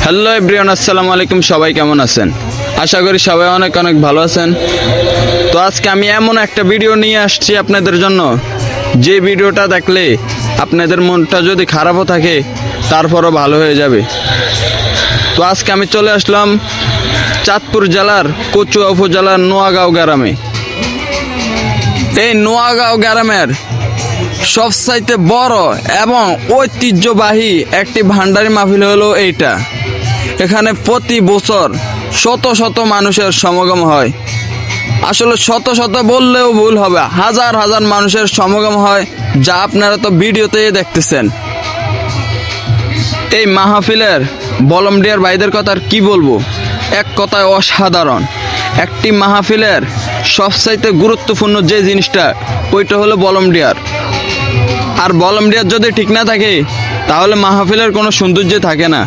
Hello everyone, আসসালামু আলাইকুম। সবাই কেমন আছেন? আশা করি সবাই অনেক অনেক ভালো আছেন। তো আজকে আমি এমন একটা ভিডিও নিয়ে আসছি আপনাদের জন্য, যে ভিডিওটা দেখলে আপনাদের মনটা যদি খারাপও থাকে তারপরও ভালো হয়ে যাবে। তো আজকে আমি চলে আসলাম চাঁদপুর জেলার কচুয়া উপজেলার নোয়াগাঁও গ্রামে। এই নোয়াগাঁও গ্রামের সবচাইতে বড় এবং ঐতিহ্যবাহী একটি ভান্ডারি মাহফিল হলো এইটা। এখানে প্রতি বছর শত শত মানুষের সমাগম হয়। আসলে শত শত বললেও ভুল হবে, হাজার হাজার মানুষের সমাগম হয়, যা আপনারা তো ভিডিওতেই দেখতেছেন। এই মাহফিলের ভলান্টিয়ার ভাইদের কথা আর কি বলবো, এক কথায় অসাধারণ। একটি মাহফিলের সবচাইতে গুরুত্বপূর্ণ যে জিনিসটা, ওইটা হলো ভলান্টিয়ার। আর ভলান্টিয়ার যদি ঠিক না থাকে তাহলে মাহফিলের কোনো সৌন্দর্য থাকে না।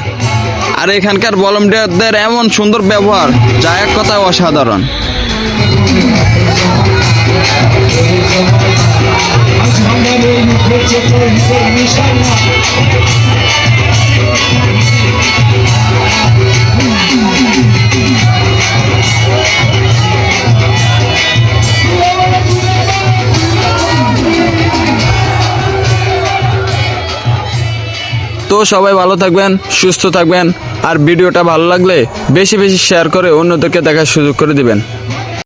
আর এখানকার ভলান্টিয়ারদের এমন সুন্দর ব্যবহার, যা এক কথায় অসাধারণ। তো সবাই ভালো থাকবেন, সুস্থ থাকবেন। আর ভিডিওটা ভালো লাগলে বেশি বেশি শেয়ার করে অন্যদেরকে দেখার সুযোগ করে দিবেন।